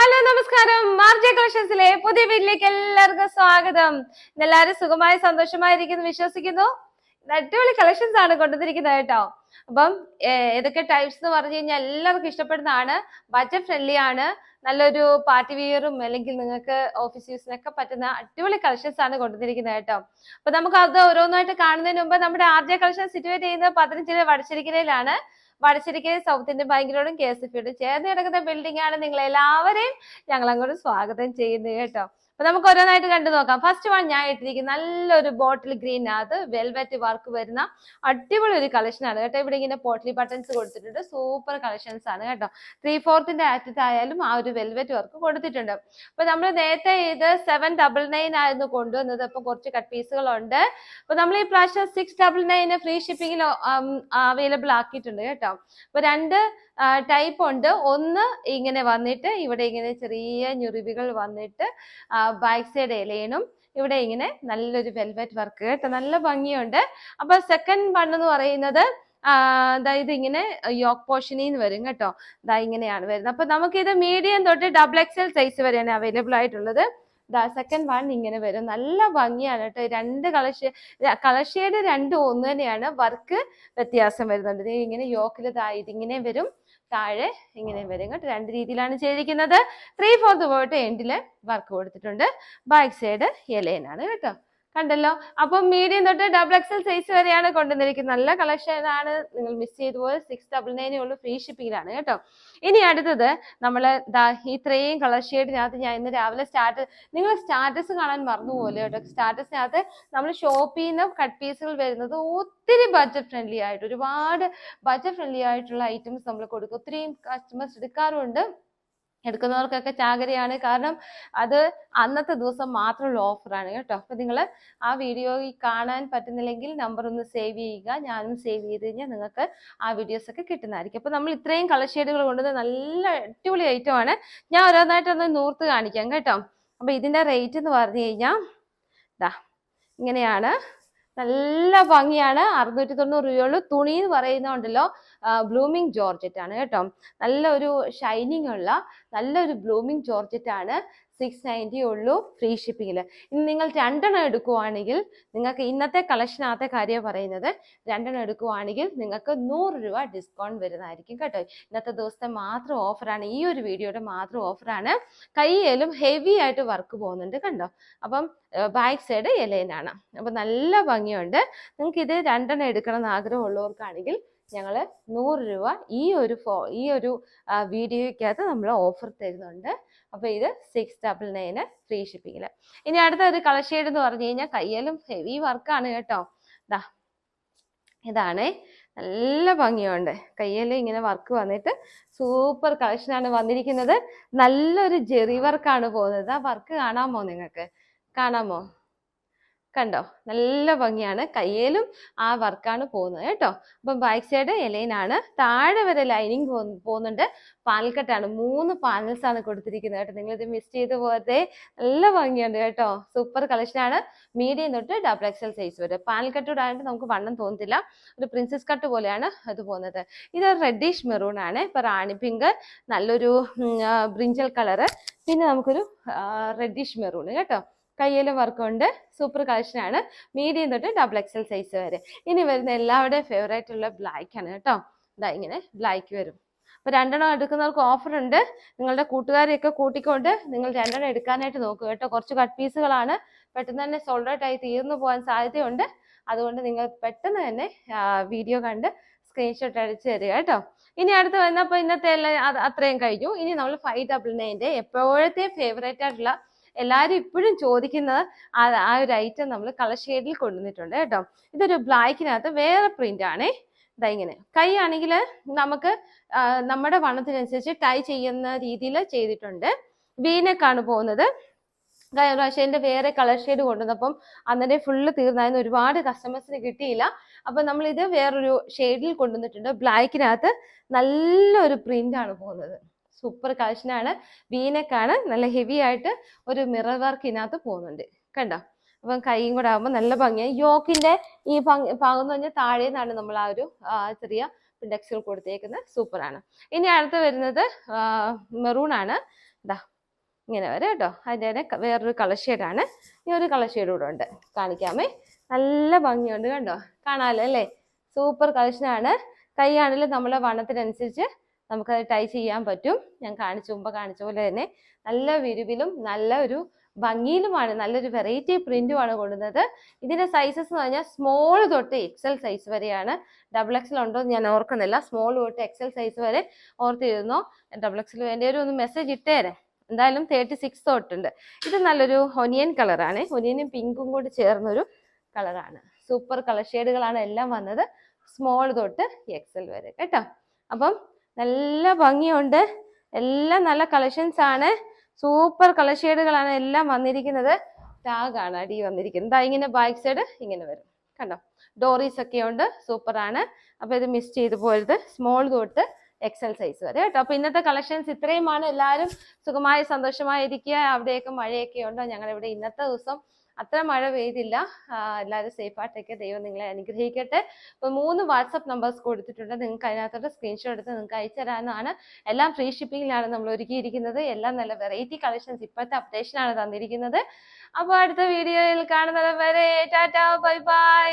Hello നമസ്കാരം. മാർജെ കളക്ഷൻസിലെ പുതിയ വീട്ടിലേക്ക് എല്ലാവർക്കും സ്വാഗതം. എല്ലാവരും സുഖമായി സന്തോഷമായിരിക്കുന്നു വിശ്വസിക്കുന്നു. അടിപൊളി കളക്ഷൻസ് ആണ് കൊണ്ടുവന്നിരിക്കുന്നത് കേട്ടോ. അപ്പം ഏതൊക്കെ ടൈപ്സ് എന്ന് പറഞ്ഞു കഴിഞ്ഞാൽ എല്ലാവർക്കും ഇഷ്ടപ്പെടുന്നതാണ്. ബഡ്ജറ്റ് ഫ്രണ്ട്ലി ആണ്. നല്ലൊരു പാർട്ടി വിയറും അല്ലെങ്കിൽ നിങ്ങൾക്ക് ഓഫീസ് യൂസിനൊക്കെ പറ്റുന്ന അടിപൊളി കളക്ഷൻസ് ആണ് കൊണ്ടുവന്നിരിക്കുന്നത് കേട്ടോ. അപ്പൊ നമുക്ക് അത് ഓരോന്നായിട്ട് കാണുന്നതിന് മുമ്പ് നമ്മുടെ ആർജെ കളക്ഷൻ സിറ്റുവേറ്റ് ചെയ്യുന്നത് 15 വടശ്ശേരിക്കരയിലാണ്. വടശ്ശേരിക്കര സൗത്ത് ഇന്ത്യൻ ബാങ്കിനോടും KSFയോടും ചേർന്ന് കിടക്കുന്ന ബിൽഡിംഗ് ആണ്. നിങ്ങൾ എല്ലാവരെയും ഞങ്ങൾ അങ്ങോട്ട് സ്വാഗതം ചെയ്യുന്നത് കേട്ടോ. അപ്പൊ നമുക്ക് ഓരോന്നായിട്ട് കണ്ടു നോക്കാം. ഫസ്റ്റ് വൺ ഞാൻ ഇട്ടിരിക്കുന്ന നല്ലൊരു ബോട്ടിൽ ഗ്രീനകത്ത് വെൽവെറ്റ് വർക്ക് വരുന്ന അടിപൊളി ഒരു കളക്ഷൻ ആണ് കേട്ടോ. ഇവിടെ ഇങ്ങനെ പോട്ട്ലി ബട്ടൺസ് കൊടുത്തിട്ടുണ്ട്. സൂപ്പർ കളക്ഷൻസ് ആണ് കേട്ടോ. 3/4 അറ്റത്തായാലും ആ ഒരു വെൽവെറ്റ് വർക്ക് കൊടുത്തിട്ടുണ്ട്. അപ്പൊ നമ്മൾ നേരത്തെ ഇത് 799 ആയിരുന്നു കൊണ്ടുവന്നത്. അപ്പൊ കുറച്ച് കട്ട് പീസുകളുണ്ട്. അപ്പൊ നമ്മൾ ഈ പ്രാവശ്യം 699 ഫ്രീ ഷിപ്പിംഗിൽ അവൈലബിൾ ആക്കിയിട്ടുണ്ട് കേട്ടോ. അപ്പൊ രണ്ട് ടൈപ്പ് ഉണ്ട്. ഒന്ന് ഇങ്ങനെ വന്നിട്ട് ഇവിടെ ഇങ്ങനെ ചെറിയ ഞുറിവുകൾ വന്നിട്ട് ബാക്ക് സൈഡ് ഇലയനും ഇവിടെ ഇങ്ങനെ നല്ലൊരു വെൽവെറ്റ് വർക്ക് കേട്ടോ. നല്ല ഭംഗിയുണ്ട്. അപ്പൊ സെക്കൻഡ് വൺ എന്ന് പറയുന്നത് ഇത് ഇങ്ങനെ യോക്ക് പോർഷനിന്ന് വരും കേട്ടോ. ഇങ്ങനെയാണ് വരുന്നത്. അപ്പൊ നമുക്കിത് മീഡിയം തൊട്ട് XXL സൈസ് വരെയാണ് അവൈലബിൾ ആയിട്ടുള്ളത്. സെക്കൻഡ് വൺ ഇങ്ങനെ വരും. നല്ല ഭംഗിയാണ് കേട്ടോ. രണ്ട് കളർ ഷെയ്ഡ് രണ്ടും ഒന്ന് തന്നെയാണ്. വർക്ക് വ്യത്യാസം വരുന്നുണ്ട്. ഇങ്ങനെ യോക്കിൽ ഇതിങ്ങനെ വരും, താഴെ ഇങ്ങനെ വരും കേട്ടോ. രണ്ട് രീതിയിലാണ് ചെയ്തിരിക്കുന്നത്. 3/4 പോയിട്ട് എൻഡില് വർക്ക് കൊടുത്തിട്ടുണ്ട്. ബാക്ക് സൈഡ് ഇലയനാണ് കേട്ടോ. കണ്ടല്ലോ. അപ്പം മീഡിയം തൊട്ട് XXL സൈസ് വരെയാണ് കൊണ്ടുവന്നിരിക്കുന്നത്. നല്ല കളക്ഷൻ ആണ്. നിങ്ങൾ മിസ് ചെയ്തു പോയത് 699 ഉള്ളൂ. ഫ്രീ ഷിപ്പിംഗിലാണ് കേട്ടോ. ഇനി അടുത്തത് നമ്മള് ഇത്രയും കളർ ഷെയ്ഡിനകത്ത് ഞാൻ ഇന്ന് രാവിലെ നിങ്ങൾ സ്റ്റാറ്റസ് കാണാൻ മറന്നുപോലെ കേട്ടോ. സ്റ്റാറ്റസിനകത്ത് നമ്മൾ ഷോപ്പിൽ നിന്ന് കട്ട് പീസുകൾ വരുന്നത് ഒത്തിരി ബഡ്ജറ്റ് ഫ്രണ്ട്ലി ആയിട്ട്, ഒരുപാട് ബഡ്ജറ്റ് ഫ്രണ്ട്ലി ആയിട്ടുള്ള ഐറ്റംസ് നമ്മൾ കൊടുക്കും. ഒത്തിരിയും കസ്റ്റമേഴ്സ് എടുക്കാറുണ്ട്. എടുക്കുന്നവർക്കൊക്കെ ചാകരയാണ്. കാരണം അത് അന്നത്തെ ദിവസം മാത്രമുള്ള ഓഫറാണ് കേട്ടോ. അപ്പൊ നിങ്ങൾ ആ വീഡിയോ കാണാൻ പറ്റുന്നില്ലെങ്കിൽ നമ്പർ ഒന്ന് സേവ് ചെയ്യുക. ഞാനും സേവ് ചെയ്ത് കഴിഞ്ഞാൽ നിങ്ങൾക്ക് ആ വീഡിയോസ് ഒക്കെ കിട്ടുന്നതായിരിക്കും. അപ്പൊ നമ്മൾ ഇത്രയും കളർ ഷെയ്ഡുകൾ കൊണ്ടുവന്ന് നല്ല അടിപൊളി ഐറ്റം ആണ്. ഞാൻ ഓരോന്നായിട്ടൊന്ന് നൂർത്ത് കാണിക്കാം കേട്ടോ. അപ്പൊ ഇതിന്റെ റേറ്റ് എന്ന് പറഞ്ഞു കഴിഞ്ഞാൽ ഇങ്ങനെയാണ്. നല്ല ഭംഗിയാണ്. 690 രൂപയുള്ളൂ. തുണി എന്ന് പറയുന്നുണ്ടല്ലോ ബ്ലൂമിങ് ജോർജറ്റ് ആണ് കേട്ടോ. നല്ലൊരു ഷൈനിങ് ഉള്ള നല്ലൊരു ബ്ലൂമിങ് ജോർജറ്റ് ആണ്. 690 ഉള്ളൂ ഫ്രീ ഷിപ്പിങ്ങിൽ. ഇനി നിങ്ങൾ രണ്ടെണ്ണം എടുക്കുവാണെങ്കിൽ നിങ്ങൾക്ക് ഇന്നത്തെ കളക്ഷനകത്തെ കാര്യം പറയുന്നത്, രണ്ടെണ്ണം എടുക്കുവാണെങ്കിൽ നിങ്ങൾക്ക് 100 രൂപ ഡിസ്കൗണ്ട് വരുന്നതായിരിക്കും കേട്ടോ. ഇന്നത്തെ ദിവസത്തെ മാത്രം ഓഫറാണ്. ഈ ഒരു വീഡിയോയുടെ മാത്രം ഓഫറാണ്. കയ്യിലും ഹെവി ആയിട്ട് വർക്ക് പോകുന്നുണ്ട് കണ്ടോ. അപ്പം ബാക്ക് സൈഡ് ഇലയനാണ്. അപ്പൊ നല്ല ഭംഗിയുണ്ട്. നിങ്ങൾക്ക് ഇത് രണ്ടെണ്ണം എടുക്കണം എന്ന് ആഗ്രഹമുള്ളവർക്കാണെങ്കിൽ ഞങ്ങൾ 100 രൂപ ഈ ഒരു വീഡിയോയ്ക്കകത്ത് നമ്മൾ ഓഫർ തരുന്നുണ്ട്. അപ്പൊ ഇത് 699 ഫ്രീ ഷിപ്പിങ്ങില്. ഇനി അടുത്ത ഒരു കളർ ഷെയ്ഡ് എന്ന് പറഞ്ഞു കഴിഞ്ഞാൽ കയ്യിലും ഹെവി വർക്കാണ് കേട്ടോ. ഇതാണ്. നല്ല ഭംഗിയുണ്ട്. കയ്യിൽ ഇങ്ങനെ വർക്ക് വന്നിട്ട് സൂപ്പർ കളക്ഷനാണ് വന്നിരിക്കുന്നത്. നല്ലൊരു ജെറി വർക്കാണ് പോകുന്നത്. ആ വർക്ക് കാണാമോ? നിങ്ങൾക്ക് കാണാമോ? കണ്ടോ? നല്ല ഭംഗിയാണ്. കയ്യിലും ആ വർക്കാണ് പോകുന്നത് കേട്ടോ. അപ്പം ബാക്ക് സൈഡ് ഇലയിനാണ്. താഴെ വരെ ലൈനിങ് പോകുന്നുണ്ട്. പാൽക്കട്ടാണ്. 3 പാനൽസ് ആണ് കൊടുത്തിരിക്കുന്നത് കേട്ടോ. നിങ്ങൾ ഇത് മിസ് ചെയ്ത് പോകാതെ. നല്ല ഭംഗിയുണ്ട് കേട്ടോ. സൂപ്പർ കളക്ഷനാണ്. മീഡിയം തൊട്ട് XXL സൈസ് വരെ. പാൽക്കട്ടോട് ആയിട്ട് നമുക്ക് വണ്ണം തോന്നത്തില്ല. ഒരു പ്രിൻസസ് കട്ട് പോലെയാണ് അത് പോകുന്നത്. ഇത് റെഡിഷ് മെറൂൺ ആണ്. ഇപ്പൊ റാണി പിങ്ക്, നല്ലൊരു ബ്രിഞ്ചൽ കളറ്, പിന്നെ നമുക്കൊരു റെഡിഷ് മെറൂൺ കേട്ടോ. കയ്യിലും വർക്കുണ്ട്. സൂപ്പർ കളക്ഷനാണ്. മീഡിയം തൊട്ട് XXL സൈസ് വരെ. ഇനി വരുന്ന എല്ലാവരുടെയും ഫേവറേറ്റ് ഉള്ള ബ്ലാക്ക് ആണ് കേട്ടോ. ഇങ്ങനെ ബ്ലാക്ക് വരും. അപ്പൊ രണ്ടെണ്ണം എടുക്കുന്നവർക്ക് ഓഫർ ഉണ്ട്. നിങ്ങളുടെ കൂട്ടുകാരെയൊക്കെ കൂട്ടിക്കൊണ്ട് നിങ്ങൾ രണ്ടെണ്ണം എടുക്കാനായിട്ട് നോക്കുക കേട്ടോ. കുറച്ച് കട്ട് പീസുകളാണ്. പെട്ടെന്ന് തന്നെ സോൾഡ് ഔട്ട് ആയി തീർന്നു പോകാൻ സാധ്യതയുണ്ട്. അതുകൊണ്ട് നിങ്ങൾ പെട്ടെന്ന് തന്നെ വീഡിയോ കണ്ട് സ്ക്രീൻഷോട്ട് അടിച്ച് തരിക കേട്ടോ. ഇനി അടുത്ത് വന്നപ്പോൾ ഇന്നത്തെ എല്ലാം അത്രയും കഴിഞ്ഞു. ഇനി നമ്മൾ 599 എപ്പോഴത്തെ ഫേവറേറ്റ് ആയിട്ടുള്ള എല്ലാവരും ഇപ്പോഴും ചോദിക്കുന്നത് ആ ഒരു ഐറ്റം നമ്മൾ കളർ ഷെയ്ഡിൽ കൊണ്ടുവന്നിട്ടുണ്ട് കേട്ടോ. ഇതൊരു ബ്ലാക്കിനകത്ത് വേറെ പ്രിന്റ് ആണേ. ഇങ്ങനെ കൈ ആണെങ്കിൽ നമുക്ക് നമ്മുടെ വണ്ണത്തിനനുസരിച്ച് ടൈ ചെയ്യുന്ന രീതിയിൽ ചെയ്തിട്ടുണ്ട്. വീനെക്കാണ് പോകുന്നത്. പ്രാവശ്യന്റെ വേറെ കളർ ഷെയ്ഡ് കൊണ്ടുവന്നപ്പം അന്നേരം ഫുള്ള് തീർന്നായിരുന്നു. ഒരുപാട് കസ്റ്റമേഴ്സിന് കിട്ടിയില്ല. അപ്പൊ നമ്മൾ ഇത് വേറൊരു ഷെയ്ഡിൽ കൊണ്ടുവന്നിട്ടുണ്ട്. ബ്ലാക്കിനകത്ത് നല്ലൊരു പ്രിന്റ് ആണ് പോകുന്നത്. സൂപ്പർ കളക്ഷനാണ്. വീനെക്കാണ്. നല്ല ഹെവി ആയിട്ട് ഒരു മിറർ വർക്ക് ഇതിനകത്ത് പോകുന്നുണ്ട് കണ്ടോ. അപ്പം കൈയും കൂടെ ആകുമ്പോൾ നല്ല ഭംഗിയായി. യോക്കിന്റെ ഈ ഭാഗം എന്ന് പറഞ്ഞാൽ താഴെ നിന്നാണ് നമ്മൾ ആ ഒരു ചെറിയ പിൻഡക്സുകൾ കൊടുത്തേക്കുന്നത്. സൂപ്പറാണ്. ഇനി അടുത്ത് വരുന്നത് മെറൂൺ ആണ്. ഇതാ ഇങ്ങനെ വരും കേട്ടോ. അതിൻ്റെ തന്നെ വേറൊരു കളർ ഷെയ്ഡാണ്. ഈ ഒരു കളർ ഷെയ്ഡ് കൂടെ ഉണ്ട്, കാണിക്കാമേ. നല്ല ഭംഗിയുണ്ട് കണ്ടോ, കാണാമല്ലോ അല്ലേ. സൂപ്പർ കളക്ഷനാണ്. കൈയാണെങ്കിലും നമ്മളെ വണ്ണത്തിനനുസരിച്ച് നമുക്കത് ടൈ ചെയ്യാൻ പറ്റും. ഞാൻ മുമ്പ് കാണിച്ച പോലെ തന്നെ നല്ല വിരിവിലും നല്ല ഒരു ഭംഗിയിലുമാണ്, നല്ലൊരു വെറൈറ്റി പ്രിന്റുമാണ് കൊടുക്കുന്നത്. ഇതിന്റെ സൈസസ് എന്ന് പറഞ്ഞാൽ സ്മോൾ തൊട്ട് എക്സൽ സൈസ് വരെയാണ്. ഡബിൾ എക്സൽ ഉണ്ടോ എന്ന് ഞാൻ ഓർക്കുന്നില്ല. സ്മോൾ തൊട്ട് എക്സൽ സൈസ് വരെ ഓർത്തിരുന്നോ. ഡബിൾ എക്സൽ എൻ്റെ ഒരു മെസ്സേജ് ഇട്ടേരെ. എന്തായാലും 36 തൊട്ടുണ്ട്. ഇത് നല്ലൊരു ഒനിയൻ കളറാണ്, ഒനിയനും പിങ്കും കൂടി ചേർന്നൊരു കളറാണ്. സൂപ്പർ കളർ ഷെയ്ഡുകളാണ് എല്ലാം വന്നത്, സ്മോൾ തൊട്ട് എക്സൽ വരെ കേട്ടോ. അപ്പം നല്ല ഭംഗിയുണ്ട്, എല്ലാം നല്ല കളക്ഷൻസ് ആണ്. സൂപ്പർ കളർ ഷെയ്ഡുകളാണ് എല്ലാം വന്നിരിക്കുന്നത്. ടാഗാണ് അടി വന്നിരിക്കുന്നത്. ഇങ്ങനെ ബാക്ക് സൈഡ് ഇങ്ങനെ വരും കണ്ടോ. ഡോറീസ് ഒക്കെ ഉണ്ട്, സൂപ്പറാണ്. അപ്പൊ ഇത് മിസ് ചെയ്ത് പോയത്. സ്മോൾ തൊട്ട് എക്സൽ സൈസ് വരെ കേട്ടോ. അപ്പൊ ഇന്നത്തെ കളക്ഷൻസ് ഇത്രയുമാണ്. എല്ലാവരും സുഖമായി സന്തോഷമായിരിക്കുക. അവിടെയൊക്കെ മഴയൊക്കെ ഉണ്ടോ? ഞങ്ങളുടെ ഇവിടെ ഇന്നത്തെ ദിവസം അത്ര മഴ പെയ്തില്ല. എല്ലാവരും സേഫായിട്ടൊക്കെ ദൈവം നിങ്ങളെ അനുഗ്രഹിക്കട്ടെ. അപ്പൊ 3 വാട്സപ്പ് നമ്പേഴ്സ് കൊടുത്തിട്ടുണ്ട്. നിങ്ങൾക്ക് അതിനകത്തോട്ട് സ്ക്രീൻഷോട്ട് എടുത്ത് നിങ്ങൾക്ക് അയച്ചു തരാനാണ്. എല്ലാം ഫ്രീ ഷിപ്പിംഗിലാണ് നമ്മൾ ഒരുക്കിയിരിക്കുന്നത്. എല്ലാം നല്ല വെറൈറ്റി കളക്ഷൻസ് ഇപ്പോഴത്തെ അപ്ഡേഷനാണ് തന്നിരിക്കുന്നത്. അപ്പോൾ അടുത്ത വീഡിയോയിൽ കാണുന്നത് വരെ ടാറ്റാ ബൈ ബൈ.